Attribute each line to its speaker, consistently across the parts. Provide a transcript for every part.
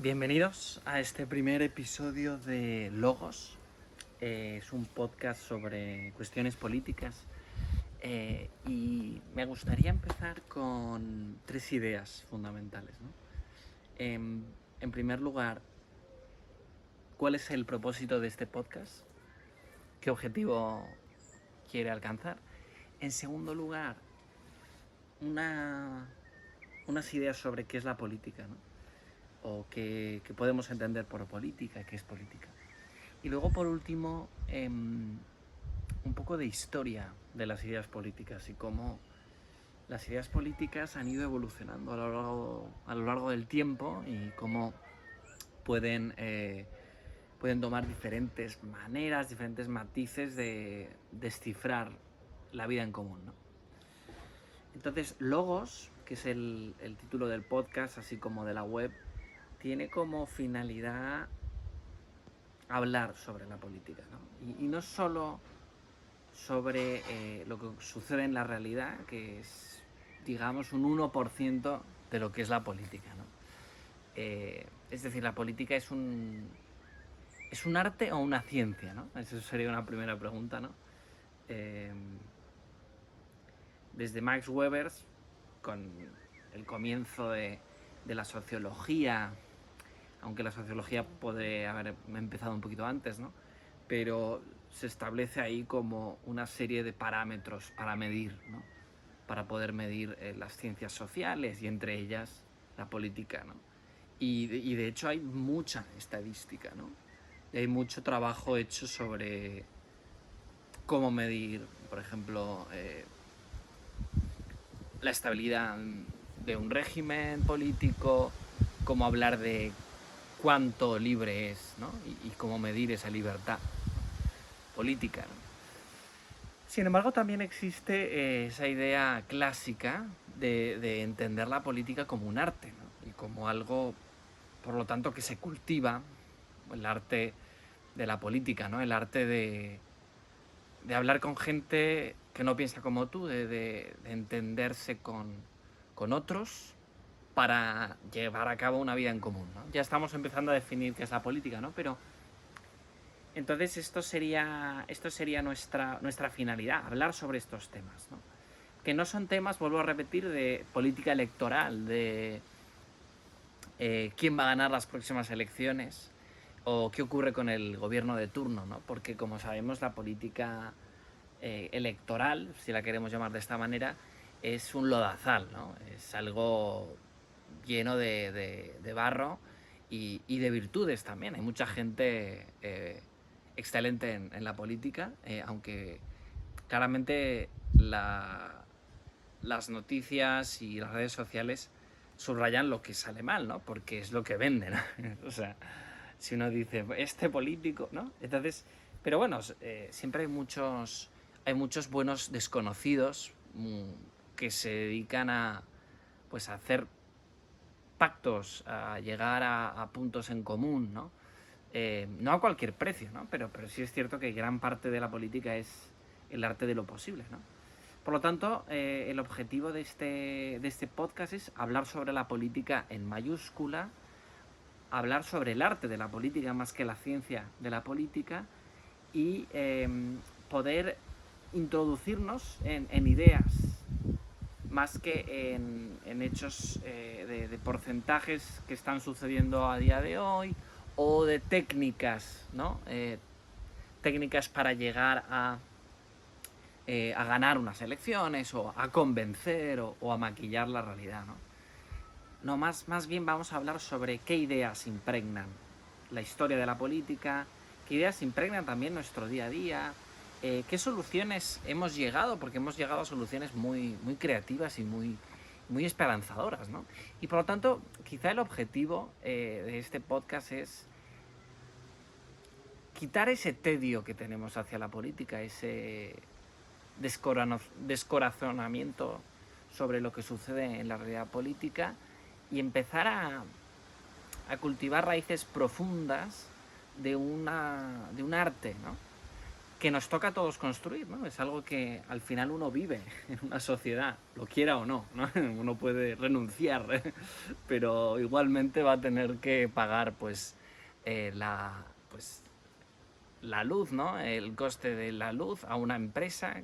Speaker 1: Bienvenidos a este primer episodio de Logos. Es un podcast sobre cuestiones políticas y me gustaría empezar con tres ideas fundamentales, ¿no? En primer lugar, ¿cuál es el propósito de este podcast? ¿Qué objetivo quiere alcanzar? En segundo lugar, unas ideas sobre qué es la política, ¿no? O qué podemos entender por política, qué es política. Y luego, por último, un poco de historia de las ideas políticas y cómo las ideas políticas han ido evolucionando a lo largo del tiempo y cómo pueden tomar diferentes maneras, diferentes matices de descifrar la vida en común, ¿no? Entonces, Logos, que es el título del podcast, así como de la web, tiene como finalidad hablar sobre la política, ¿no? Y no solo sobre lo que sucede en la realidad, que es, digamos, un 1% de lo que es la política, ¿no? Es decir, la política es un arte o una ciencia, ¿no? Esa sería una primera pregunta, ¿no? Eh, Desde Max Weber, con el comienzo de la sociología, aunque la sociología puede haber empezado un poquito antes, ¿no? Pero se establece ahí como una serie de parámetros para medir, ¿no? Para poder medir las ciencias sociales y entre ellas la política, ¿no? Y de hecho hay mucha estadística, ¿no? Y hay mucho trabajo hecho sobre cómo medir, por ejemplo, la estabilidad de un régimen político, cómo hablar de cuánto libre es, ¿no? Y cómo medir esa libertad política, ¿no? Sin embargo, también existe esa idea clásica de entender la política como un arte, ¿no? Y como algo, por lo tanto, que se cultiva, el arte de la política, ¿no? El arte de hablar con gente que no piensa como tú, de entenderse con otros para llevar a cabo una vida en común, ¿no? Ya estamos empezando a definir qué es la política, ¿no? Pero entonces esto sería nuestra finalidad, hablar sobre estos temas, ¿no? Que no son temas, vuelvo a repetir, de política electoral, de quién va a ganar las próximas elecciones o qué ocurre con el gobierno de turno, ¿no? Porque como sabemos la política electoral, si la queremos llamar de esta manera, es un lodazal, ¿no? Es algo lleno de barro y de virtudes también. Hay mucha gente excelente en la política, aunque claramente las noticias y las redes sociales subrayan lo que sale mal, ¿no? Porque es lo que venden. O sea, si uno dice, este político, ¿no? Entonces, pero bueno, siempre hay muchos buenos desconocidos que se dedican a, pues, a hacer pactos, a llegar a puntos en común, ¿no? No a cualquier precio, ¿no? Pero sí es cierto que gran parte de la política es el arte de lo posible, ¿no? Por lo tanto, el objetivo de este podcast es hablar sobre la política en mayúscula, hablar sobre el arte de la política más que la ciencia de la política y poder introducirnos en ideas más que en hechos de porcentajes que están sucediendo a día de hoy o de técnicas, ¿no? Técnicas para llegar a ganar unas elecciones o a convencer o a maquillar la realidad, ¿no? No, más bien vamos a hablar sobre qué ideas impregnan la historia de la política, qué ideas impregnan también nuestro día a día, qué soluciones hemos llegado, porque hemos llegado a soluciones muy, muy creativas y muy esperanzadoras, ¿no? Y por lo tanto, quizá el objetivo de este podcast es quitar ese tedio que tenemos hacia la política, ese descorazonamiento sobre lo que sucede en la realidad política y empezar a cultivar raíces profundas de un arte, ¿no? que nos toca a todos construir, ¿no? Es algo que al final uno vive en una sociedad, lo quiera o no, ¿no? Uno puede renunciar, pero igualmente va a tener que pagar pues, pues la luz, ¿no? El coste de la luz a una empresa,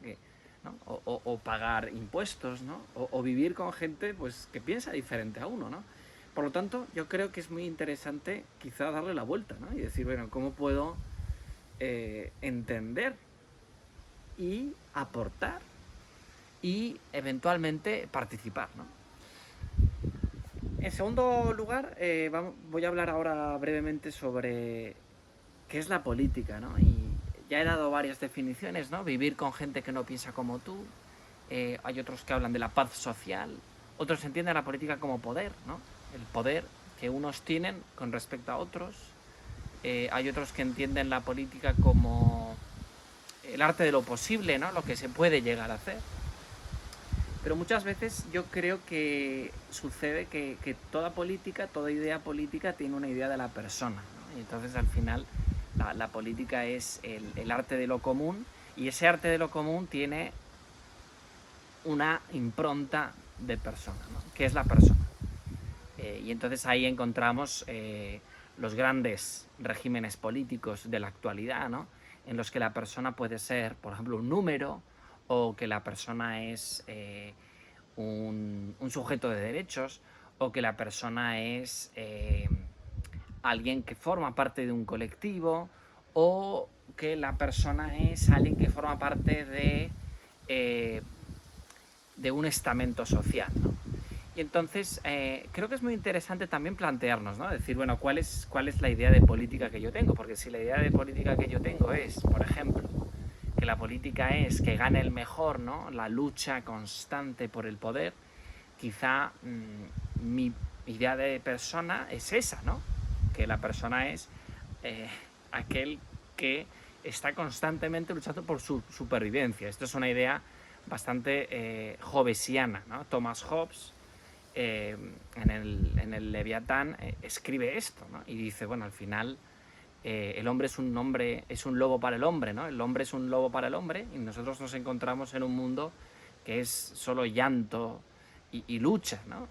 Speaker 1: ¿no? O pagar impuestos, ¿no? O vivir con gente pues, que piensa diferente a uno, ¿no? Por lo tanto, yo creo que es muy interesante quizá darle la vuelta, ¿no? Y decir, bueno, ¿cómo puedo entender y aportar y eventualmente participar, ¿no? En segundo lugar, voy a hablar ahora brevemente sobre qué es la política, ¿no? Y ya he dado varias definiciones, ¿no? Vivir con gente que no piensa como tú, hay otros que hablan de la paz social, otros entienden la política como poder, ¿no? El poder que unos tienen con respecto a otros. Hay otros que entienden la política como el arte de lo posible, ¿no? Lo que se puede llegar a hacer. Pero muchas veces yo creo que sucede que toda política, toda idea política tiene una idea de la persona, ¿no? Y entonces al final la política es el arte de lo común, y ese arte de lo común tiene una impronta de persona, ¿no? Que es la persona. Y entonces ahí encontramos los grandes regímenes políticos de la actualidad, ¿no? En los que la persona puede ser, por ejemplo, un número, o que la persona es un sujeto de derechos, o que la persona es alguien que forma parte de un colectivo, o que la persona es alguien que forma parte de un estamento social, ¿no? Y entonces creo que es muy interesante también plantearnos, ¿no? Decir, bueno, ¿cuál es la idea de política que yo tengo? Porque si la idea de política que yo tengo es, por ejemplo, que la política es que gane el mejor, ¿no? La lucha constante por el poder, quizá mi idea de persona es esa, ¿no? Que la persona es aquel que está constantemente luchando por su supervivencia. Esto es una idea bastante hobbesiana, ¿no? Thomas Hobbes, en el Leviatán, escribe esto, ¿no? Y dice, bueno, al final el hombre es un lobo para el hombre, ¿no? El hombre es un lobo para el hombre, y nosotros nos encontramos en un mundo que es solo llanto y lucha, ¿no?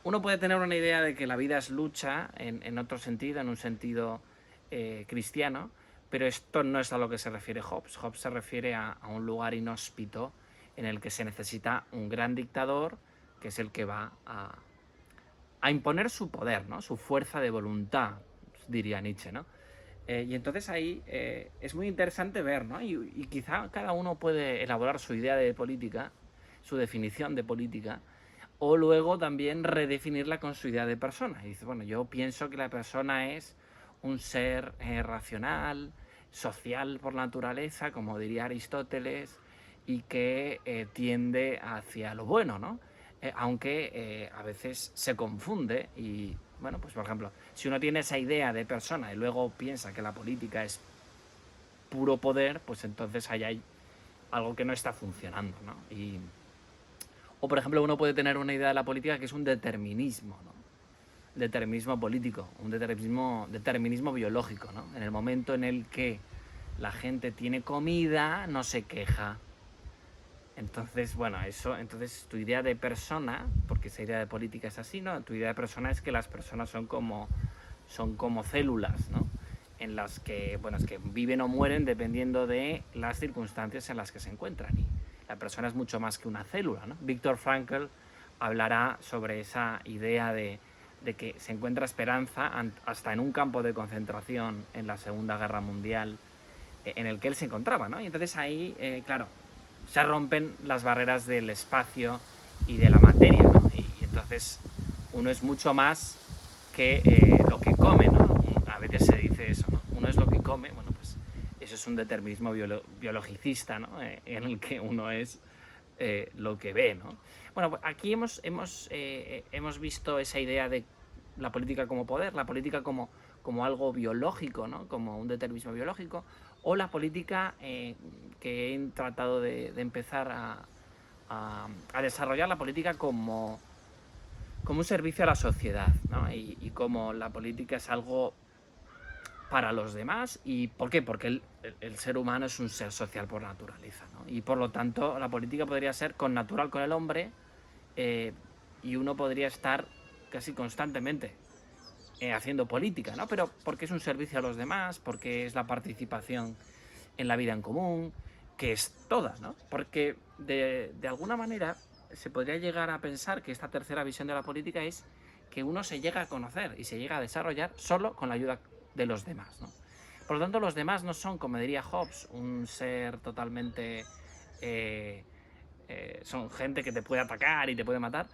Speaker 1: Uno puede tener una idea de que la vida es lucha en otro sentido, en un sentido cristiano, pero esto no es a lo que se refiere Hobbes. Hobbes se refiere a un lugar inhóspito en el que se necesita un gran dictador, que es el que va a imponer su poder, ¿no? Su fuerza de voluntad, diría Nietzsche, ¿no? Y entonces ahí es muy interesante ver, ¿no? Y quizá cada uno puede elaborar su idea de política, su definición de política, o luego también redefinirla con su idea de persona. Y dice, bueno, yo pienso que la persona es un ser racional, social por naturaleza, como diría Aristóteles, y que tiende hacia lo bueno, ¿no? Aunque a veces se confunde y, bueno, pues por ejemplo, si uno tiene esa idea de persona y luego piensa que la política es puro poder, pues entonces ahí hay algo que no está funcionando, ¿no? O por ejemplo, uno puede tener una idea de la política que es un determinismo, ¿no? Determinismo político, un determinismo biológico, ¿no? En el momento en el que la gente tiene comida, no se queja. Entonces, bueno, entonces tu idea de persona, porque esa idea de política es así, ¿no? Tu idea de persona es que las personas son como células, ¿no? En las que, bueno, es que viven o mueren dependiendo de las circunstancias en las que se encuentran. Y la persona es mucho más que una célula, ¿no? Viktor Frankl hablará sobre esa idea de que se encuentra esperanza hasta en un campo de concentración en la Segunda Guerra Mundial en el que él se encontraba, ¿no? Y entonces ahí, claro, se rompen las barreras del espacio y de la materia, ¿no? Y entonces uno es mucho más que lo que come, ¿no? A veces se dice eso, ¿no? Uno es lo que come, bueno, pues eso es un determinismo biologicista, ¿no? En el que uno es lo que ve, ¿no? Bueno, pues aquí hemos visto esa idea de la política como poder, la política como algo biológico, ¿no? Como un determinismo biológico, o la política que he tratado de empezar a desarrollar, la política como un servicio a la sociedad, ¿no? Y como la política es algo para los demás. ¿Y por qué? Porque el ser humano es un ser social por naturaleza, ¿no? Y por lo tanto la política podría ser connatural con el hombre, y uno podría estar casi constantemente haciendo política, ¿no? Pero porque es un servicio a los demás, porque es la participación en la vida en común, que es toda, ¿no? Porque de alguna manera se podría llegar a pensar que esta tercera visión de la política es que uno se llega a conocer y se llega a desarrollar solo con la ayuda de los demás, ¿no? Por lo tanto, los demás no son, como diría Hobbes, un ser totalmente... son gente que te puede atacar y te puede matar,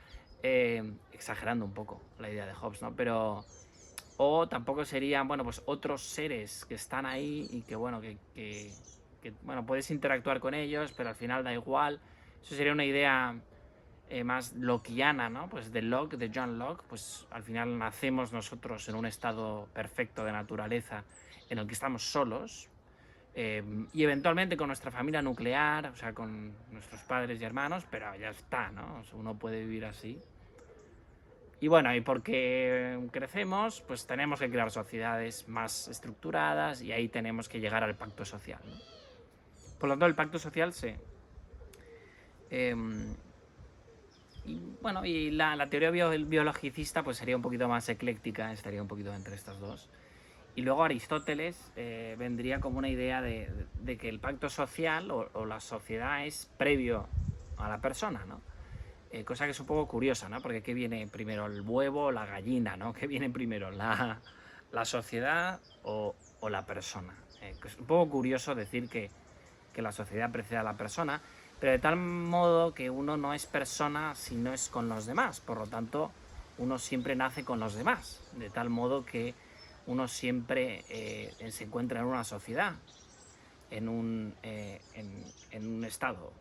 Speaker 1: exagerando un poco la idea de Hobbes, ¿no? Pero... O tampoco serían, bueno, pues otros seres que están ahí y que, bueno, bueno, puedes interactuar con ellos, pero al final da igual. Eso sería una idea más lockeana, ¿no? Pues de Locke, de John Locke, pues al final nacemos nosotros en un estado perfecto de naturaleza en el que estamos solos, y eventualmente con nuestra familia nuclear, o sea, con nuestros padres y hermanos, pero ya está, ¿no? O sea, uno puede vivir así. Y bueno, y porque crecemos, pues tenemos que crear sociedades más estructuradas y ahí tenemos que llegar al pacto social, ¿no? Por lo tanto, el pacto social y bueno, y la teoría biologicista pues sería un poquito más ecléctica, estaría un poquito entre estas dos. Y luego Aristóteles vendría como una idea de que el pacto social o la sociedad es previo a la persona, ¿no? Cosa que es un poco curiosa, ¿no? Porque ¿qué viene primero, el huevo o la gallina, ¿no? ¿Qué viene primero, la sociedad o la persona? Es un poco curioso decir que la sociedad precede a la persona, pero de tal modo que uno no es persona si no es con los demás. Por lo tanto, uno siempre nace con los demás, de tal modo que uno siempre se encuentra en una sociedad, en un estado.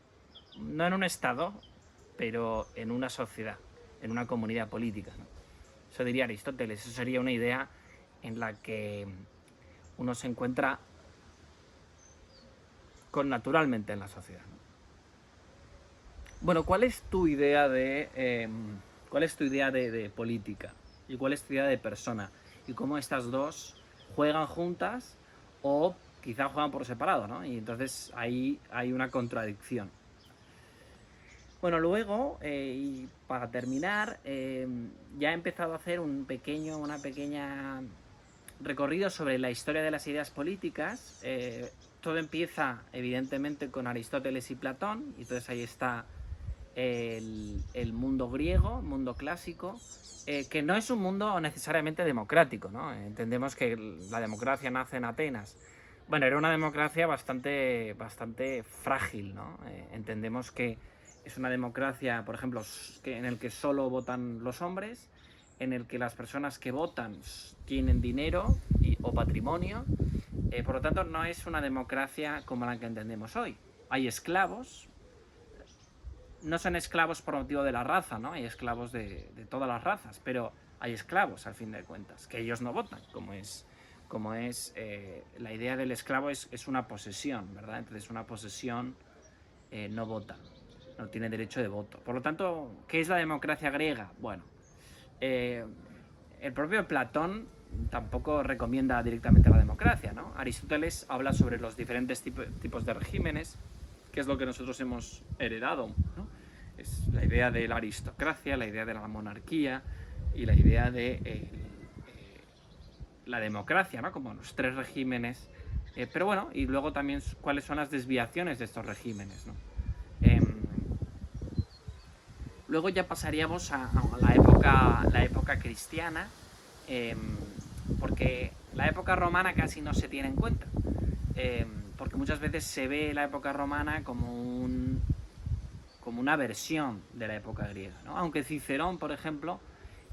Speaker 1: No en un estado, pero en una sociedad, en una comunidad política, ¿no? Eso diría Aristóteles. Eso sería una idea en la que uno se encuentra naturalmente en la sociedad, ¿no? Bueno, ¿cuál es tu idea de política? ¿Y cuál es tu idea de persona? ¿Y cómo estas dos juegan juntas o quizá juegan por separado, ¿no? Y entonces ahí hay una contradicción. Bueno, luego, y para terminar, ya he empezado a hacer una pequeña recorrido sobre la historia de las ideas políticas. Todo empieza, evidentemente, con Aristóteles y Platón, y entonces ahí está el mundo griego, mundo clásico, que no es un mundo necesariamente democrático, ¿no? Entendemos que la democracia nace en Atenas. Bueno, era una democracia bastante frágil, ¿no? Entendemos que es una democracia, por ejemplo, en el que solo votan los hombres, en el que las personas que votan tienen dinero o patrimonio. Por lo tanto, no es una democracia como la que entendemos hoy. Hay esclavos. No son esclavos por motivo de la raza, ¿no? Hay esclavos de todas las razas, pero hay esclavos, al fin de cuentas, que ellos no votan, como es la idea del esclavo es una posesión, ¿verdad? Entonces, una posesión no vota, no tiene derecho de voto. Por lo tanto, ¿qué es la democracia griega? Bueno, el propio Platón tampoco recomienda directamente la democracia, ¿no? Aristóteles habla sobre los diferentes tipos de regímenes, que es lo que nosotros hemos heredado, ¿no? Es la idea de la aristocracia, la idea de la monarquía y la idea de la democracia, ¿no? Como los tres regímenes. Pero bueno, y luego también cuáles son las desviaciones de estos regímenes, ¿no? Luego ya pasaríamos a la época cristiana, porque la época romana casi no se tiene en cuenta, porque muchas veces se ve la época romana como una versión de la época griega, ¿no? Aunque Cicerón, por ejemplo,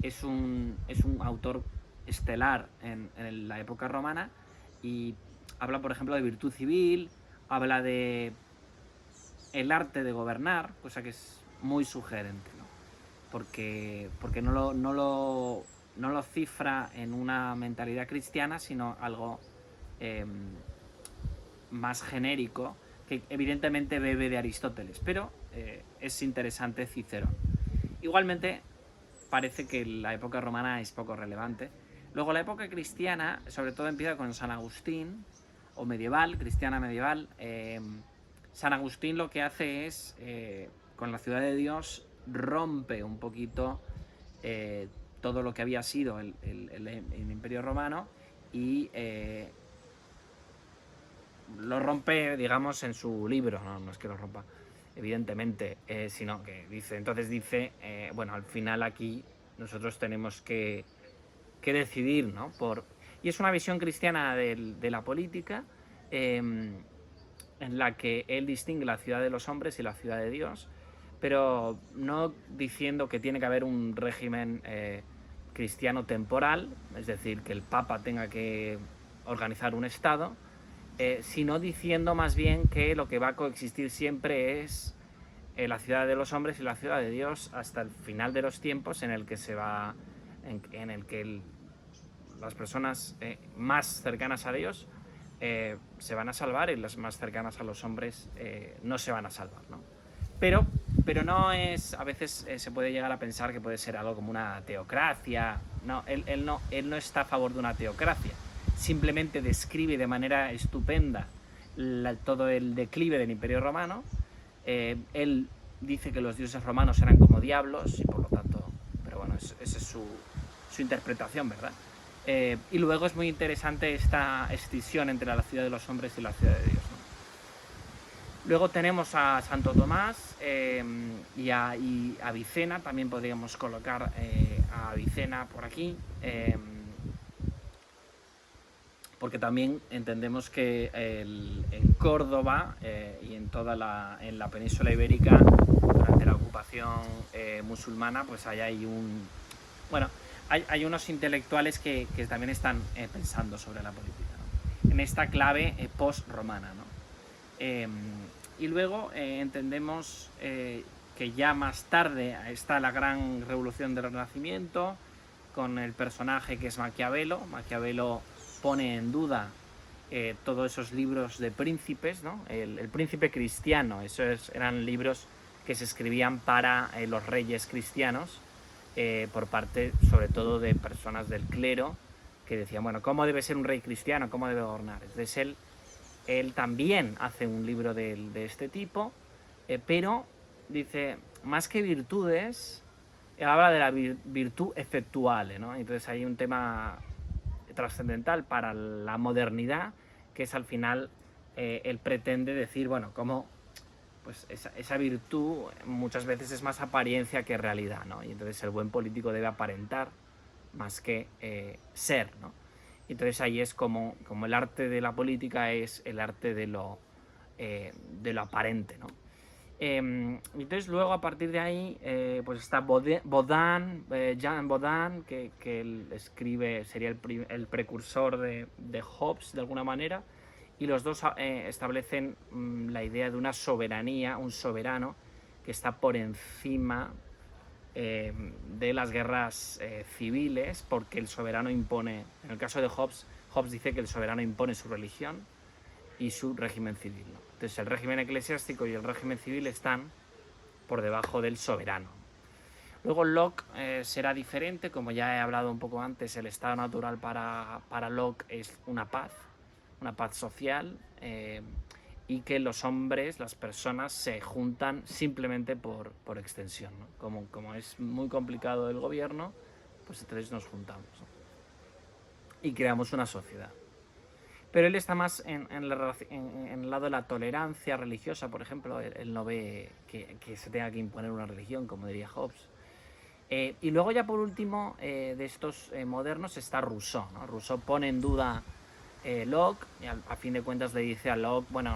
Speaker 1: es un autor estelar en la época romana y habla, por ejemplo, de virtud civil, habla de el arte de gobernar, cosa que es muy sugerente, ¿no? Porque no lo cifra en una mentalidad cristiana, sino algo más genérico, que evidentemente bebe de Aristóteles, pero es interesante Cicerón. Igualmente, parece que la época romana es poco relevante, Luego la época cristiana, sobre todo empieza con San Agustín, o medieval, cristiana medieval. San Agustín lo que hace es, con la ciudad de Dios, rompe un poquito todo lo que había sido el Imperio Romano y lo rompe, digamos, en su libro. No es que lo rompa, evidentemente, sino que dice, bueno, al final aquí nosotros tenemos que decidir, ¿no? Y es una visión cristiana de la política, en la que él distingue la ciudad de los hombres y la ciudad de Dios, pero no diciendo que tiene que haber un régimen cristiano temporal, es decir, que el Papa tenga que organizar un Estado, sino diciendo más bien que lo que va a coexistir siempre es la ciudad de los hombres y la ciudad de Dios hasta el final de los tiempos, en el que las personas más cercanas a Dios se van a salvar y las más cercanas a los hombres no se van a salvar, ¿no? Pero no es, a veces se puede llegar a pensar que puede ser algo como una teocracia. No, él no está a favor de una teocracia, simplemente describe de manera estupenda todo el declive del Imperio Romano. Él dice que los dioses romanos eran como diablos y por lo tanto, pero bueno, esa es su interpretación, ¿verdad? Y luego es muy interesante esta escisión entre la ciudad de los hombres y la ciudad de Dios, ¿no? Luego tenemos a Santo Tomás y a Avicena. También podríamos colocar a Avicena por aquí, porque también entendemos que en Córdoba y en toda en la península ibérica, durante la ocupación musulmana, pues ahí hay hay unos intelectuales que también están pensando sobre la política, ¿no? En esta clave post-romana, ¿no? Y luego entendemos que ya más tarde está la gran revolución del Renacimiento, con el personaje que es Maquiavelo. Maquiavelo pone en duda todos esos libros de príncipes, ¿no? El príncipe cristiano, eran libros que se escribían para los reyes cristianos, por parte sobre todo de personas del clero, que decían, bueno, ¿cómo debe ser un rey cristiano? ¿Cómo debe gobernar? Entonces él también hace un libro de este tipo, pero dice, más que virtudes, habla de la virtud efectual, ¿no? Entonces hay un tema trascendental para la modernidad, que es al final, él pretende decir, bueno, cómo pues esa virtud muchas veces es más apariencia que realidad, ¿no? Y entonces el buen político debe aparentar más que ser, ¿no? Y entonces ahí es como el arte de la política es el arte de lo aparente, ¿no? Entonces luego a partir de ahí pues está Baudin, Jean Baudin, que él escribe, sería el precursor de Hobbes de alguna manera, y los dos establecen la idea de una soberanía, un soberano que está por encima de las guerras civiles, porque el soberano impone, en el caso de Hobbes dice que el soberano impone su religión y su régimen civil, ¿no? Entonces el régimen eclesiástico y el régimen civil están por debajo del soberano. Luego Locke será diferente, como ya he hablado un poco antes. El estado natural para Locke es una paz social, y que los hombres, las personas, se juntan simplemente por extensión, ¿no? Como es muy complicado el gobierno, pues entonces nos juntamos, ¿no? Y creamos una sociedad. Pero él está más en el lado de la tolerancia religiosa, por ejemplo. Él no ve que se tenga que imponer una religión, como diría Hobbes. Y luego ya por último, de estos modernos, está Rousseau, ¿no? Rousseau pone en duda Locke, y a fin de cuentas le dice a Locke, bueno,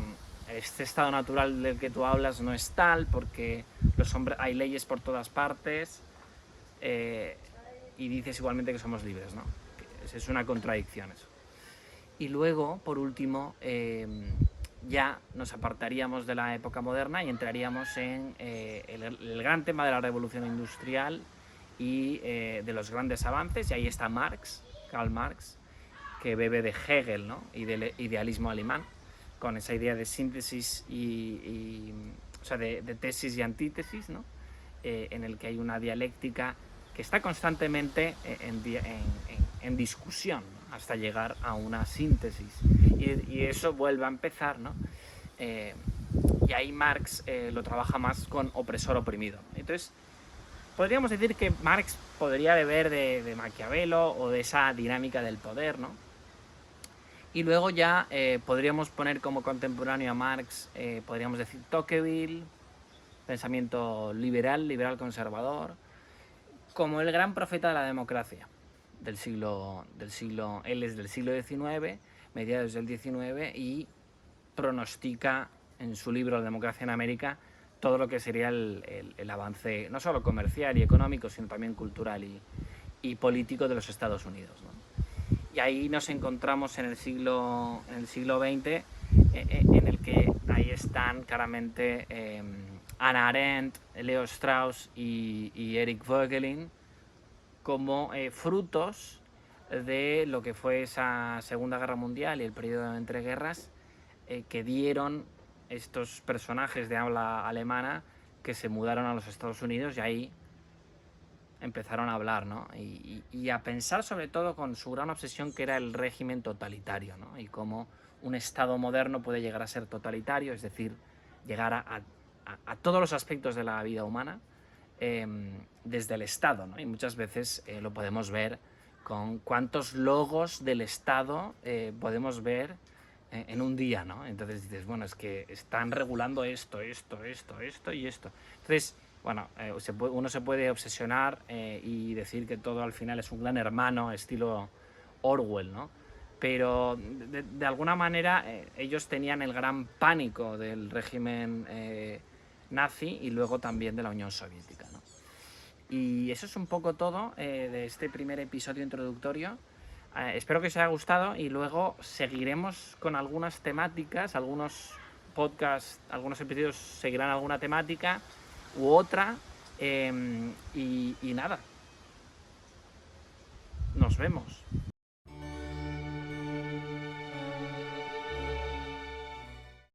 Speaker 1: este estado natural del que tú hablas no es tal, porque los hombres, hay leyes por todas partes, y dices igualmente que somos libres, ¿no? Es una contradicción eso. Y luego, por último, ya nos apartaríamos de la época moderna y entraríamos en el gran tema de la revolución industrial y de los grandes avances. Y ahí está Karl Marx, que bebe de Hegel, ¿no? Y del idealismo alemán, con esa idea de síntesis o sea, de tesis y antítesis, ¿no? En el que hay una dialéctica que está constantemente en discusión, ¿no? Hasta llegar a una síntesis. Y eso vuelve a empezar, ¿no? Y ahí Marx lo trabaja más con opresor-oprimido. Entonces, podríamos decir que Marx podría beber de Maquiavelo o de esa dinámica del poder, ¿no? Y luego ya podríamos poner como contemporáneo a Marx, podríamos decir Tocqueville, pensamiento liberal conservador, como el gran profeta de la democracia del siglo él es del siglo XIX, mediados del XIX, y pronostica en su libro La democracia en América todo lo que sería el avance, no solo comercial y económico, sino también cultural y político de los Estados Unidos, ¿no? Y ahí nos encontramos en el siglo XX, en el que ahí están claramente Hannah Arendt, Leo Strauss y Eric Voegelin como frutos de lo que fue esa Segunda Guerra Mundial y el periodo entre guerras, que dieron estos personajes de habla alemana que se mudaron a los Estados Unidos y ahí empezaron a hablar, ¿no? Y a pensar sobre todo con su gran obsesión, que era el régimen totalitario, ¿no? Y cómo un Estado moderno puede llegar a ser totalitario, es decir, llegar a todos los aspectos de la vida humana desde el Estado, ¿no? Y muchas veces lo podemos ver con cuántos logos del Estado podemos ver en un día, ¿no? Entonces dices, bueno, es que están regulando esto y esto. Entonces, bueno, uno se puede obsesionar y decir que todo al final es un gran hermano, estilo Orwell, ¿no? Pero de alguna manera ellos tenían el gran pánico del régimen nazi y luego también de la Unión Soviética, ¿no? Y eso es un poco todo de este primer episodio introductorio. Espero que os haya gustado y luego seguiremos con algunas temáticas, algunos podcasts, algunos episodios seguirán alguna temática u otra y nada, nos vemos.